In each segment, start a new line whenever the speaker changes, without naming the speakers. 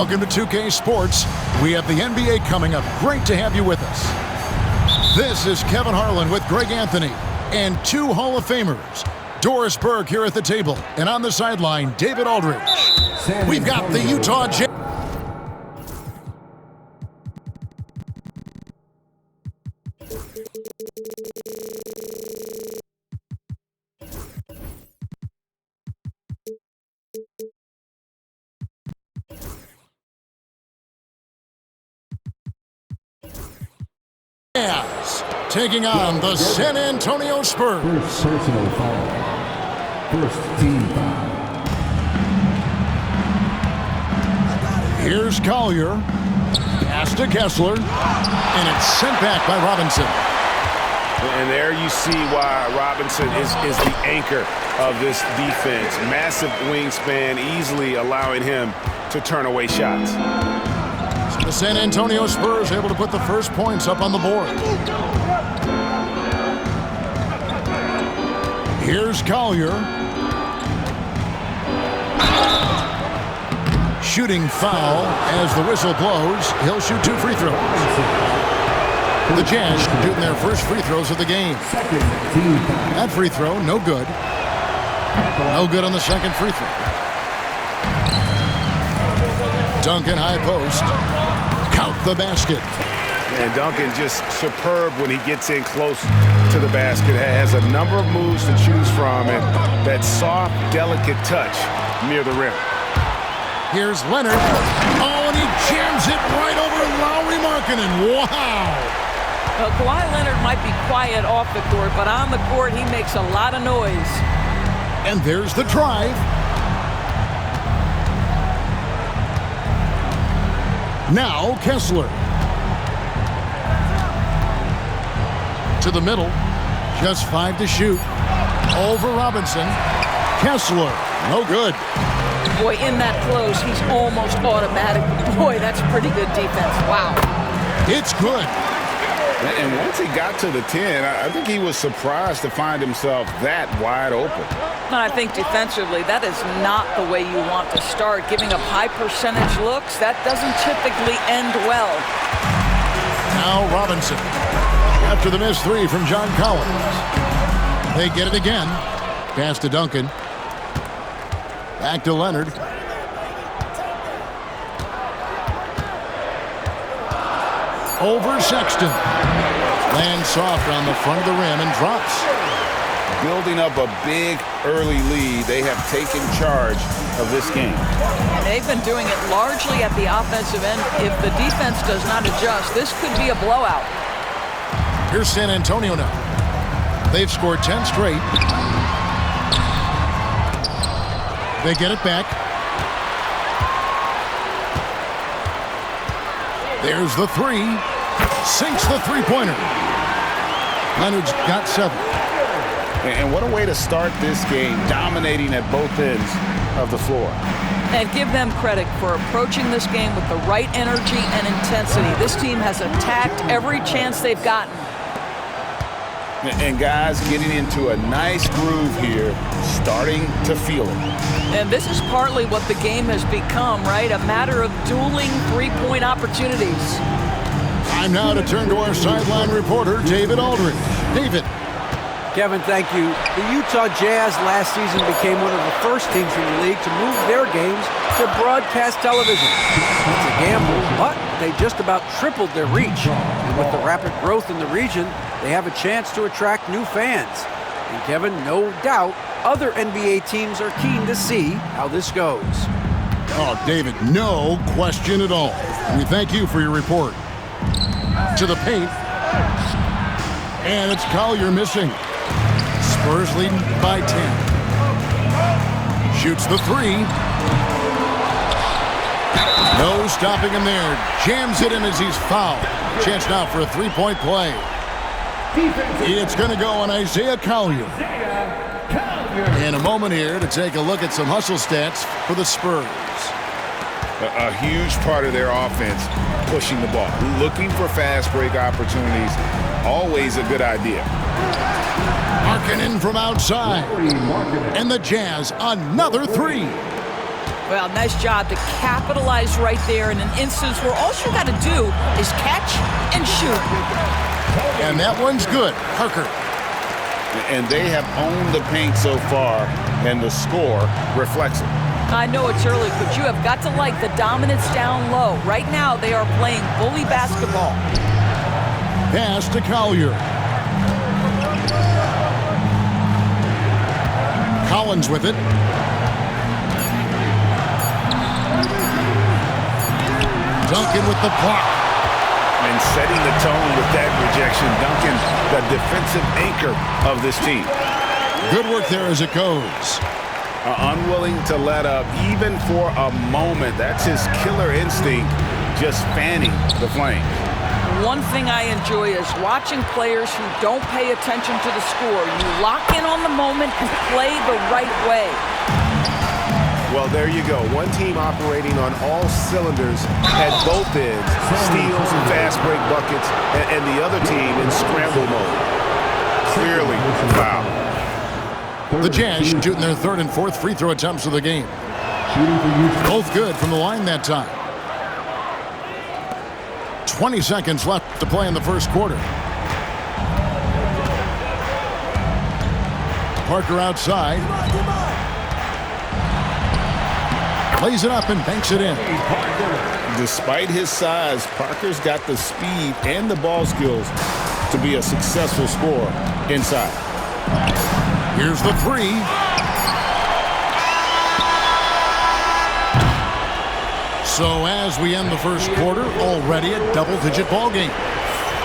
Welcome to 2K Sports. We have the NBA coming up. Great to have you with us. This is Kevin Harlan with Greg Anthony and two Hall of Famers. Doris Burke here at the table, and on the sideline, David Aldridge. We've got the Utah Jazz. Taking on the San Antonio Spurs.
First personal foul. First team foul.
Here's Collier. Pass to Kessler. And it's sent back by Robinson.
And there you see why Robinson is the anchor of this defense. Massive wingspan, easily allowing him to turn away shots.
The San Antonio Spurs able to put the first points up on the board. Here's Collier. Shooting foul as the whistle blows. He'll shoot two free throws. The Jazz shooting their first free throws of the game. That free throw, no good. No good on the second free throw. Duncan high post. Count the basket.
And Duncan just superb when he gets in close to the basket. Has a number of moves to choose from, and that soft, delicate touch near the rim.
Here's Leonard. Oh, and he jams it right over Lauri Markkanen. Wow.
Well, Kawhi Leonard might be quiet off the court, but on the court he makes a lot of noise.
And there's the drive. Now Kessler. To the middle. Just 5 to shoot. Over Robinson. Kessler. No good.
Boy, in that close, he's almost automatic. Boy, that's pretty good defense. Wow.
It's good.
And once he got to the 10, I think he was surprised to find himself that wide open.
And I think defensively, that is not the way you want to start. Giving up high percentage looks, that doesn't typically end well.
Now Robinson. After the missed three from John Collins. They get it again. Pass to Duncan. Back to Leonard. Over Sexton. Lands soft on the front of the rim and drops.
Building up a big early lead, they have taken charge of this game.
And they've been doing it largely at the offensive end. If the defense does not adjust, this could be a blowout.
Here's San Antonio now. They've scored 10 straight. They get it back. There's the three. Sinks the three-pointer. Leonard's got 7.
And what a way to start this game, dominating at both ends of the floor.
And give them credit for approaching this game with the right energy and intensity. This team has attacked every chance they've gotten.
And guys getting into a nice groove here, starting to feel it.
And this is partly what the game has become, right? A matter of dueling three-point opportunities.
Time now to turn to our sideline reporter, David Aldridge. David.
Kevin, thank you. The Utah Jazz last season became one of the first teams in the league to move their games to broadcast television. It's a gamble, but they just about tripled their reach. And with the rapid growth in the region, they have a chance to attract new fans. And Kevin, no doubt, other NBA teams are keen to see how this goes.
Oh, David, no question at all. And we thank you for your report. To the paint. And it's Collier missing. Spurs leading by 10. Shoots the three. No stopping him there. Jams it in as he's fouled. Chance now for a three-point play. It's going to go on Isaiah Collier. And a moment here to take a look at some hustle stats for the Spurs.
A huge part of their offense, pushing the ball. Looking for fast break opportunities, always a good idea.
Markkanen from outside. And the Jazz, another three.
Well, nice job to capitalize right there in an instance where all you got to do is catch and shoot.
And that one's good. Parker.
And they have owned the paint so far, and the score reflects it.
I know it's early, but you have got to like the dominance down low. Right now, they are playing bully basketball.
Pass to Collier. Collins with it. Duncan with the block.
And setting the tone with that rejection. Duncan, the defensive anchor of this team.
Good work there as it goes.
Unwilling to let up even for a moment. That's his killer instinct, just fanning the flame.
One thing I enjoy is watching players who don't pay attention to the score. You lock in on the moment and play the right way.
Well, there you go. One team operating on all cylinders at both ends, steals and fast break buckets, and the other team in scramble mode. Clearly foul.
The Jazz shooting their third and fourth free throw attempts of the game. Both good from the line that time. 20 seconds left to play in the first quarter. Parker outside. Lays it up and banks it in.
Despite his size, Parker's got the speed and the ball skills to be a successful scorer inside.
Here's the three. So as we end the first quarter, already a double-digit ball game.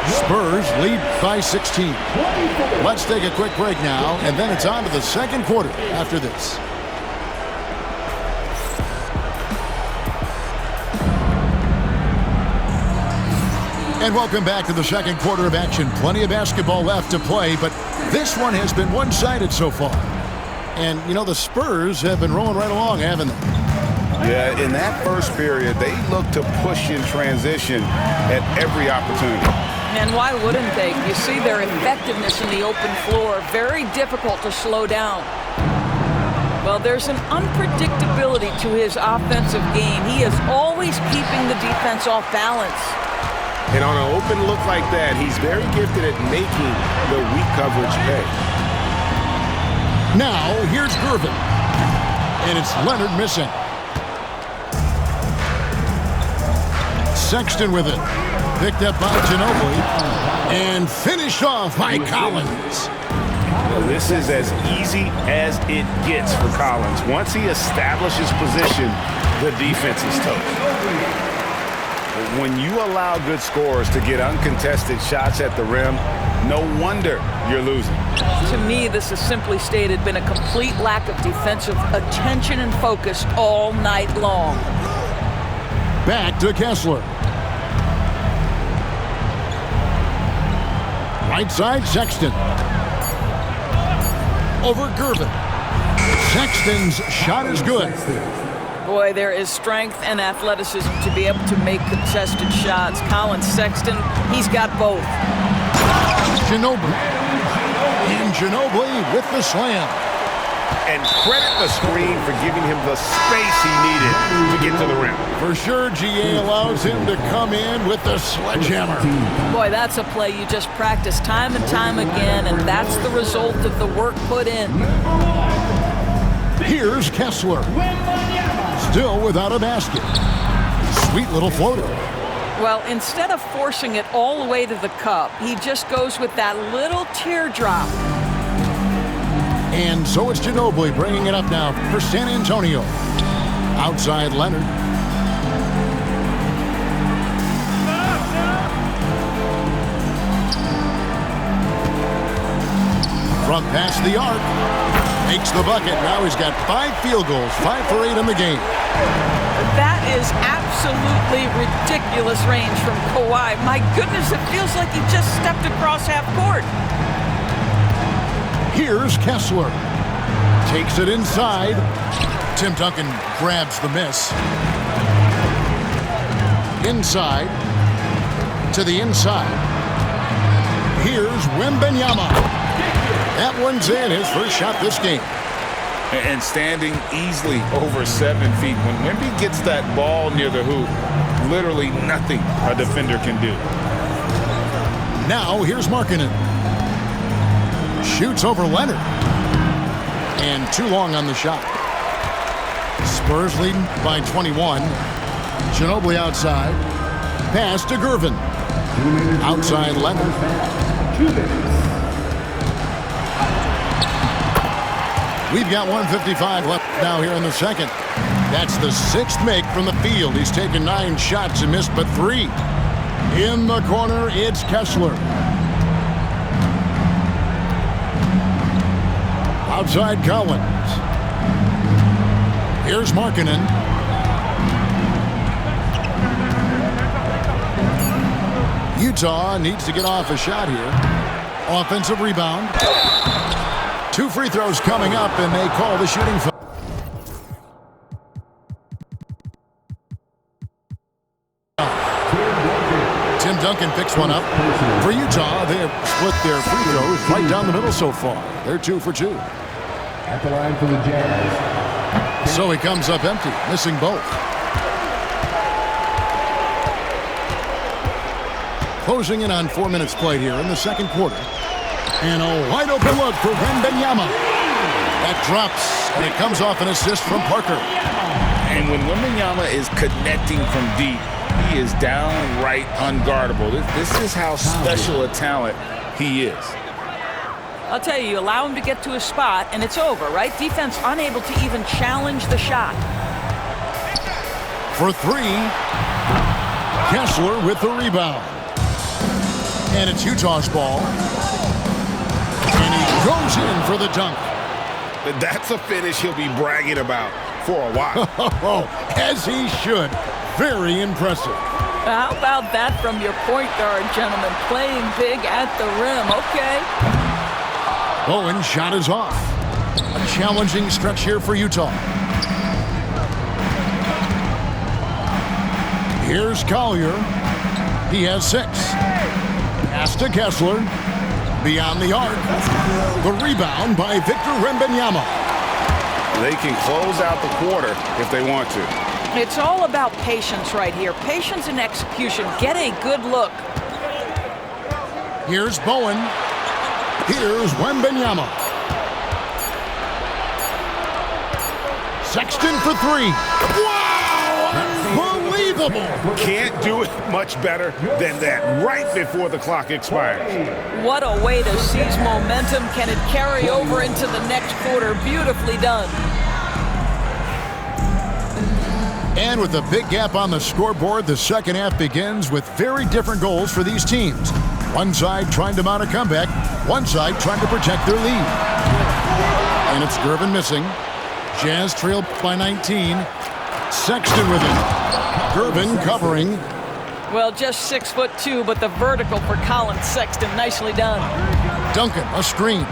Spurs lead by 16. Let's take a quick break now, and then it's on to the second quarter after this. And welcome back to the second quarter of action. Plenty of basketball left to play, but this one has been one-sided so far. And, you know, the Spurs have been rolling right along, haven't they?
Yeah, in that first period, they looked to push in transition at every opportunity.
And why wouldn't they? You see their effectiveness in the open floor. Very difficult to slow down. Well, there's an unpredictability to his offensive game. He is always keeping the defense off balance.
And on an open look like that, he's very gifted at making the weak coverage pay.
Now, here's Gervin. And it's Leonard missing. Sexton with it. Picked up by Ginobili. And finished off by Collins.
Well, this is as easy as it gets for Collins. Once he establishes position, the defense is tough. When you allow good scorers to get uncontested shots at the rim, no wonder you're losing.
To me, this has simply stated been a complete lack of defensive attention and focus all night long.
Back to Kessler. Right side, Sexton. Over Gervin. Sexton's shot is good.
Boy, there is strength and athleticism to be able to make contested shots. Colin Sexton, he's got both.
Ginobili. And Ginobili with the slam.
And credit the screen for giving him the space he needed to get to the rim.
For sure, GA allows him to come in with the sledgehammer.
Boy, that's a play you just practice time and time again, and that's the result of the work put in.
Here's Kessler. Still without a basket. Sweet little floater.
Well, instead of forcing it all the way to the cup, he just goes with that little teardrop.
And so it's Ginobili bringing it up now for San Antonio. Outside Leonard. From past the arc. Makes the bucket. Now he's got 5 field goals, 5 for 8 in the game.
That is absolutely ridiculous range from Kawhi. My goodness, it feels like he just stepped across half court.
Here's Kessler. Takes it inside. Tim Duncan grabs the miss. Inside. To the inside. Here's Wembanyama. That one's in, his first shot this game.
and standing easily over 7 feet. When Wemby gets that ball near the hoop, literally nothing a defender can do.
Now here's Markkanen. Shoots over Leonard. And too long on the shot. Spurs leading by 21. Ginobili outside. Pass to Gervin. Outside Leonard. We've got 1:55 left now here in the second. That's the 6th make from the field. He's taken 9 shots and missed but 3. In the corner, it's Kessler. Outside Collins. Here's Markkanen. Utah needs to get off a shot here. Offensive rebound. 2 free throws coming up, and they call the shooting foul. Tim Duncan picks one up. For Utah, they have split their free throws right down the middle so far. They're 2 for 2.
At the line for the Jazz.
So he comes up empty, missing both. Closing in on 4 minutes played here in the second quarter. And a wide open look for Wembanyama. That drops, and it comes off an assist from Parker.
And when Wembanyama is connecting from deep, he is downright unguardable. This is how special a talent he is.
I'll tell you, allow him to get to a spot, and it's over, right? Defense unable to even challenge the shot.
For 3, Kessler with the rebound. And it's Utah's ball. And he goes in for the dunk.
That's a finish he'll be bragging about for a while.
As he should. Very impressive.
How about that from your point guard, gentlemen? Playing big at the rim. Okay.
Bowen's shot is off. A challenging stretch here for Utah. Here's Collier. He has 6. Pass to Kessler. Beyond the arc. The rebound by Victor Wembanyama.
They can close out the quarter if they want to.
It's all about patience right here. Patience and execution. Get a good look.
Here's Bowen. Here's Wembanyama. Sexton for 3. Wow! Unbelievable!
Can't do it much better than that right before the clock expires.
What a way to seize momentum. Can it carry over into the next quarter? Beautifully done.
And with a big gap on the scoreboard, the second half begins with very different goals for these teams. One side trying to mount a comeback, one side trying to protect their lead. And it's Gervin missing. Jazz trail by 19. Sexton with it. Gervin covering.
Well, just 6'2", but the vertical for Colin Sexton. Nicely done.
Duncan, a screen.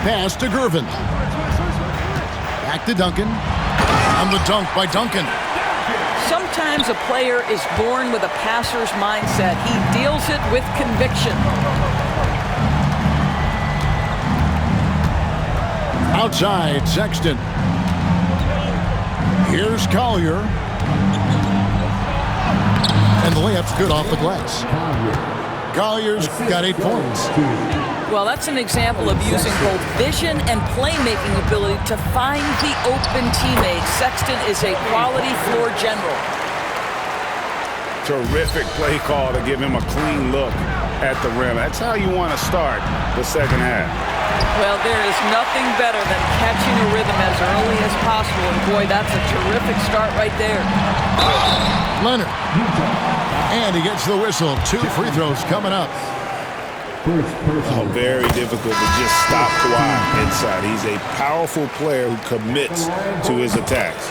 Pass to Gervin. Back to Duncan. On the dunk by Duncan.
Sometimes a player is born with a passer's mindset. He deals it with conviction.
Outside, Sexton. Here's Collier. And the layup's good off the glass. Collier's got 8 points.
Well, that's an example of using both vision and playmaking ability to find the open teammate. Sexton is a quality floor general.
Terrific play call to give him a clean look at the rim. That's how you want to start the second half.
Well, there is nothing better than catching a rhythm as early as possible. And boy, that's a terrific start right there.
Leonard. And he gets the whistle. 2 free throws coming up.
Oh, very difficult to just stop Kawhi inside. He's a powerful player who commits to his attacks.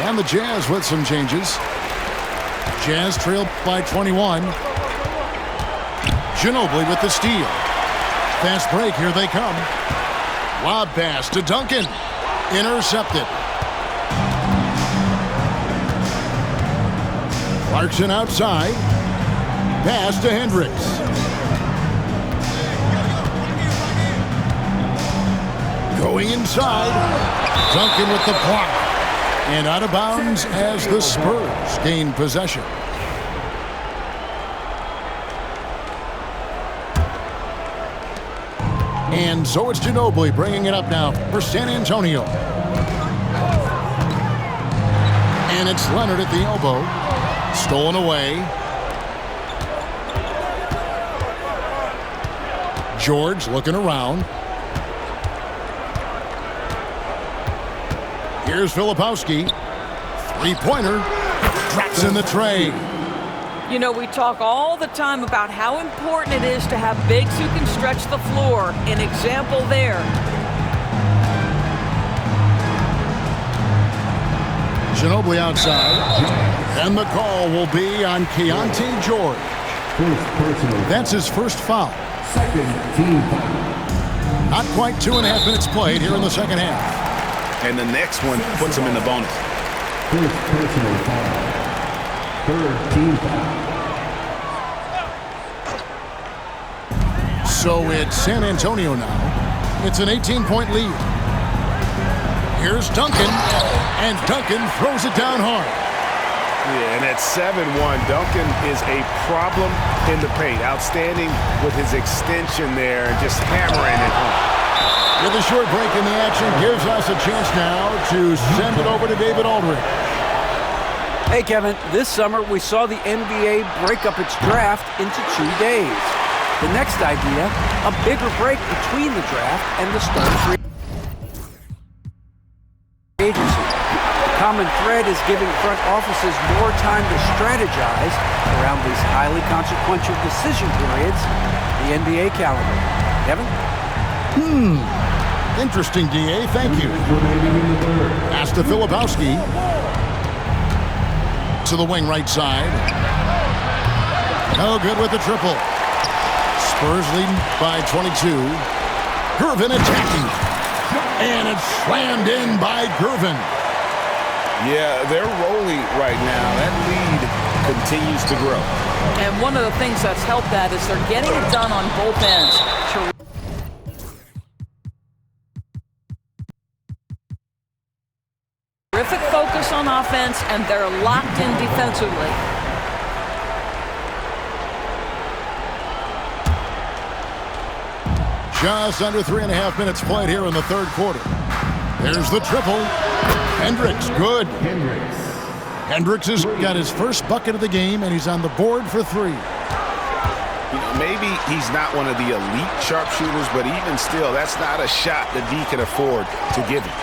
And the Jazz with some changes. Jazz trail by 21. Ginobili with the steal. Fast break, here they come. Lob pass to Duncan. Intercepted. Clarkson outside. Pass to Hendricks. Going inside. Duncan with the block. And out of bounds as the Spurs gain possession. And so it's Ginobili bringing it up now for San Antonio. And it's Leonard at the elbow. Stolen away. George looking around. Here's Filipowski. Three-pointer. Drops in the tray.
You know, we talk all the time about how important it is to have bigs who can stretch the floor. An example there.
Ginobili outside. And the call will be on Keontae George. That's his first foul.
Second team foul.
Not quite 2.5 minutes played here in the second half.
And the next one puts him in the bonus.
First personal foul. Third team foul.
So it's San Antonio now. It's an 18-point lead. Here's Duncan. And Duncan throws it down hard.
Yeah, and at 7-1, Duncan is a problem in the paint. Outstanding with his extension there and just hammering it home.
With a short break in the action, gives us a chance now to send it over to David Aldridge.
Hey, Kevin, this summer we saw the NBA break up its draft into 2 days. The next idea, a bigger break between the draft and the start of free agency. The common thread is giving front offices more time to strategize around these highly consequential decision periods, the NBA calendar. Kevin?
Interesting, D.A. Thank you. Pass to Filipowski. To the wing right side. No good with the triple. Spurs leading by 22. Gervin attacking. And it's slammed in by Gervin.
Yeah, they're rolling right now. That lead continues to grow.
And one of the things that's helped that is they're getting it done on both ends. Terrific focus on offense, and they're locked in defensively.
Just under 3.5 minutes played here in the third quarter. There's the triple. Hendricks, good. Hendricks has got his first bucket of the game, and he's on the board for 3.
Maybe he's not one of the elite sharpshooters, but even still, that's not a shot that D can afford to give him.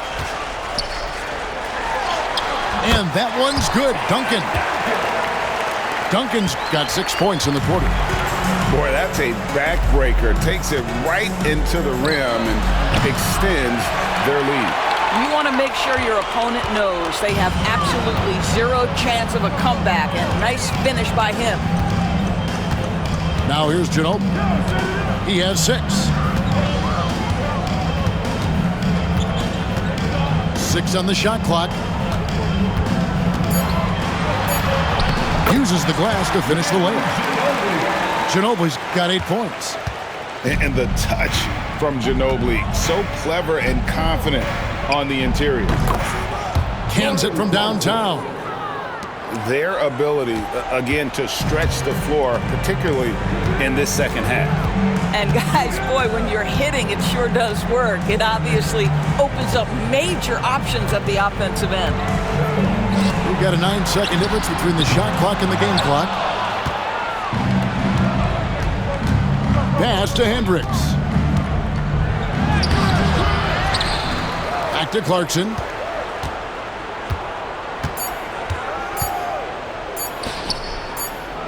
And that one's good. Duncan's got 6 points in the quarter.
Boy, that's a backbreaker. Takes it right into the rim and extends their lead.
You want to make sure your opponent knows they have absolutely zero chance of a comeback. And nice finish by him.
Now here's Ginobili. He has 6. 6 on the shot clock. Uses the glass to finish the layup. Ginobili's got 8 points.
And the touch from Ginobili, so clever and confident on the interior.
Cans it from downtown.
Their ability, again, to stretch the floor, particularly in this second half.
And guys, boy, when you're hitting, it sure does work. It obviously opens up major options at the offensive end.
We've got a 9-second difference between the shot clock and the game clock. Pass to Hendricks. Back to Clarkson.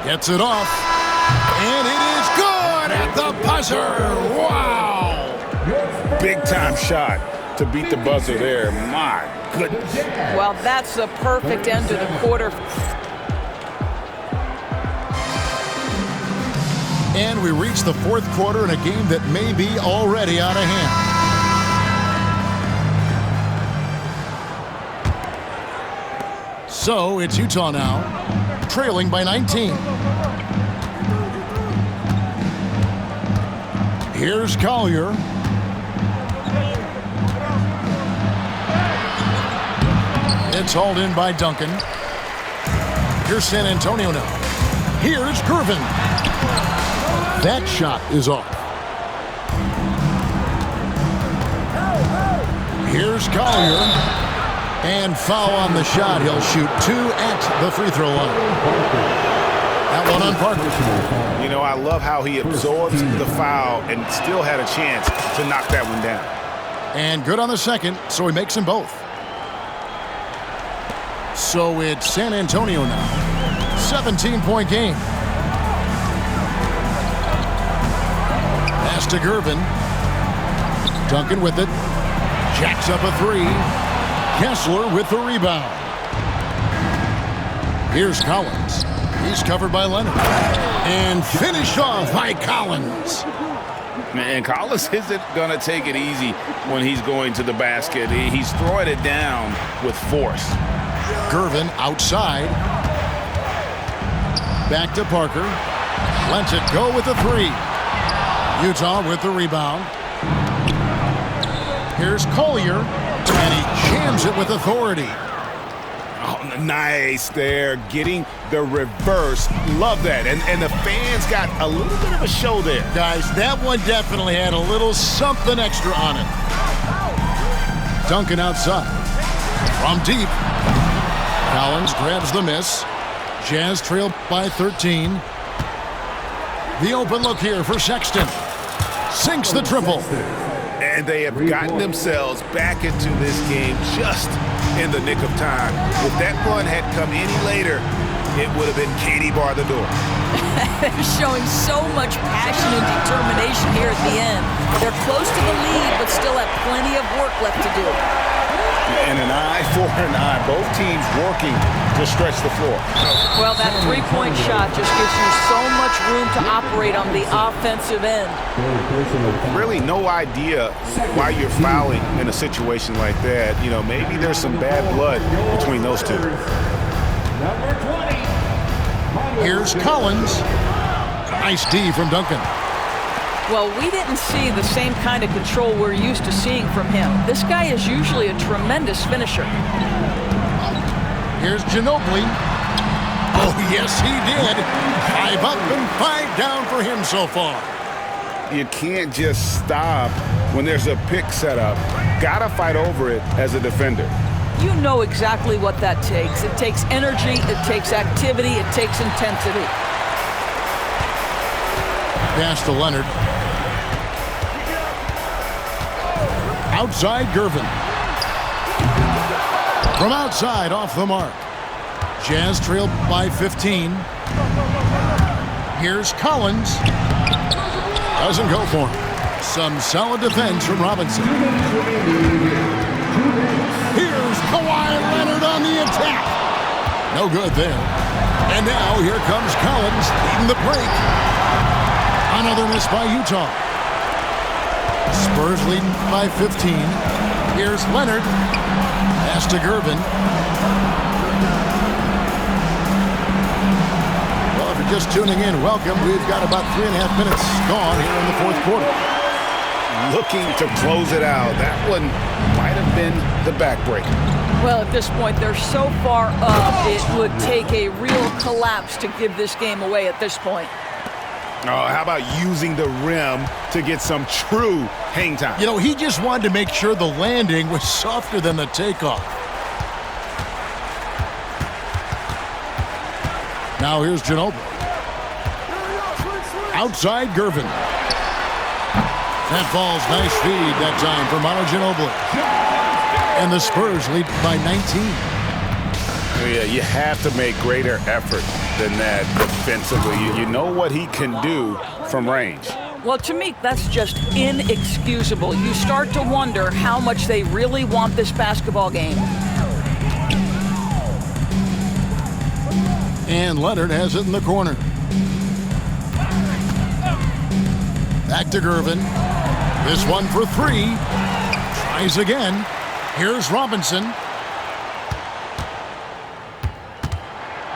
Gets it off. And it is good at the buzzer. Wow.
Big time shot to beat the buzzer there. My goodness.
Well, that's the perfect end to the quarter.
And we reach the fourth quarter in a game that may be already out of hand. So it's Utah now, trailing by 19. Here's Collier. It's hauled in by Duncan. Here's San Antonio now. Here's Gervin. That shot is off. Here's Collier. And foul on the shot. He'll shoot 2 at the free throw line. That one on Parker.
You know, I love how he absorbs the foul and still had a chance to knock that one down.
And good on the second, so he makes them both. So it's San Antonio now. 17-point game. Pass to Gervin. Duncan with it. Jacks up a 3. Kessler with the rebound. Here's Collins. He's covered by Leonard. And finished off by Collins.
And Collins isn't going to take it easy when he's going to the basket. He's throwing it down with force.
Gervin outside. Back to Parker. Lets it go with the 3. Utah with the rebound. Here's Collier. And he jams it with authority.
Oh, nice there. Getting the reverse. Love that. And the fans got a little bit of a show there.
Guys, that one definitely had a little something extra on it. Duncan outside. From deep. Collins grabs the miss. Jazz trail by 13. The open look here for Sexton. Sinks the triple.
And they have gotten themselves back into this game just in the nick of time. If that run had come any later, it would have been Katie bar the door.
Showing so much passion and determination here at the end. They're close to the lead, but still have plenty of work left to do.
And an eye for an eye. Both teams working to stretch the floor.
Well, that three-point shot just gives you so much room to operate on the offensive end.
Really no idea why you're fouling in a situation like that. You know, maybe there's some bad blood between those two.
Here's Collins. Nice D from Duncan.
Well, we didn't see the same kind of control we're used to seeing from him. This guy is usually a tremendous finisher.
Here's Ginobili. Oh, yes, he did. 5 up and 5 down for him so far.
You can't just stop when there's a pick set up. Gotta fight over it as a defender.
You know exactly what that takes. It takes energy, it takes activity, it takes intensity.
Pass to Leonard. Outside Gervin. From outside, off the mark. Jazz trailed by 15. Here's Collins. Doesn't go for him. Some solid defense from Robinson. Here's Kawhi Leonard on the attack. No good there. And now here comes Collins leading the break. Another miss by Utah. Spurs leading by 15. Here's Leonard. Pass to Gervin. Well, if you're just tuning in, welcome. We've got about 3.5 minutes gone here in the fourth quarter.
Looking to close it out. That one might have been the backbreaker.
Well, at this point, they're so far up, it would take a real collapse to give this game away at this point.
Oh, how about using the rim to get some true hang time?
You know, he just wanted to make sure the landing was softer than the takeoff. Now here's Ginobili. Outside Gervin. That ball's nice feed that time for Manu Ginobili. And the Spurs lead by 19.
Yeah, you have to make greater effort than that defensively. You know what he can do from range.
Well, to me, that's just inexcusable. You start to wonder how much they really want this basketball game.
And Leonard has it in the corner. Back to Gervin. This one for 3. Tries again. Here's Robinson.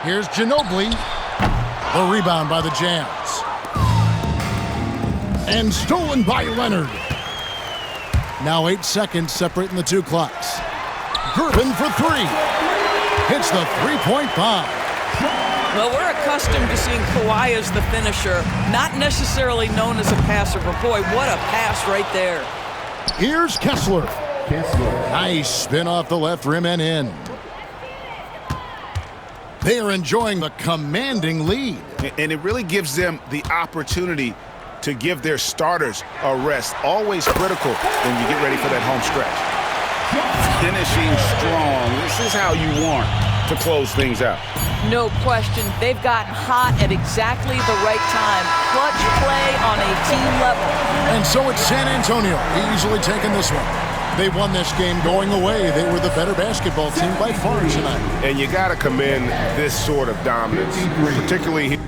Here's Ginobili. The rebound by the Jazz. And stolen by Leonard. Now 8 seconds separating the two clocks. Gervin for 3. hits the three-point bomb.
Well, we're accustomed to seeing Kawhi as the finisher, not necessarily known as a passer, but boy, what a pass right there.
Here's Kessler.
Kessler.
Nice spin off the left rim and in. They are enjoying the commanding lead.
And it really gives them the opportunity to give their starters a rest. Always critical when you get ready for that home stretch. Finishing strong. This is how you want to close things out.
No question. They've gotten hot at exactly the right time. Clutch play on a team level.
And so it's San Antonio easily taking this one. They won this game going away. They were the better basketball team by far tonight.
And you got to commend this sort of dominance, particularly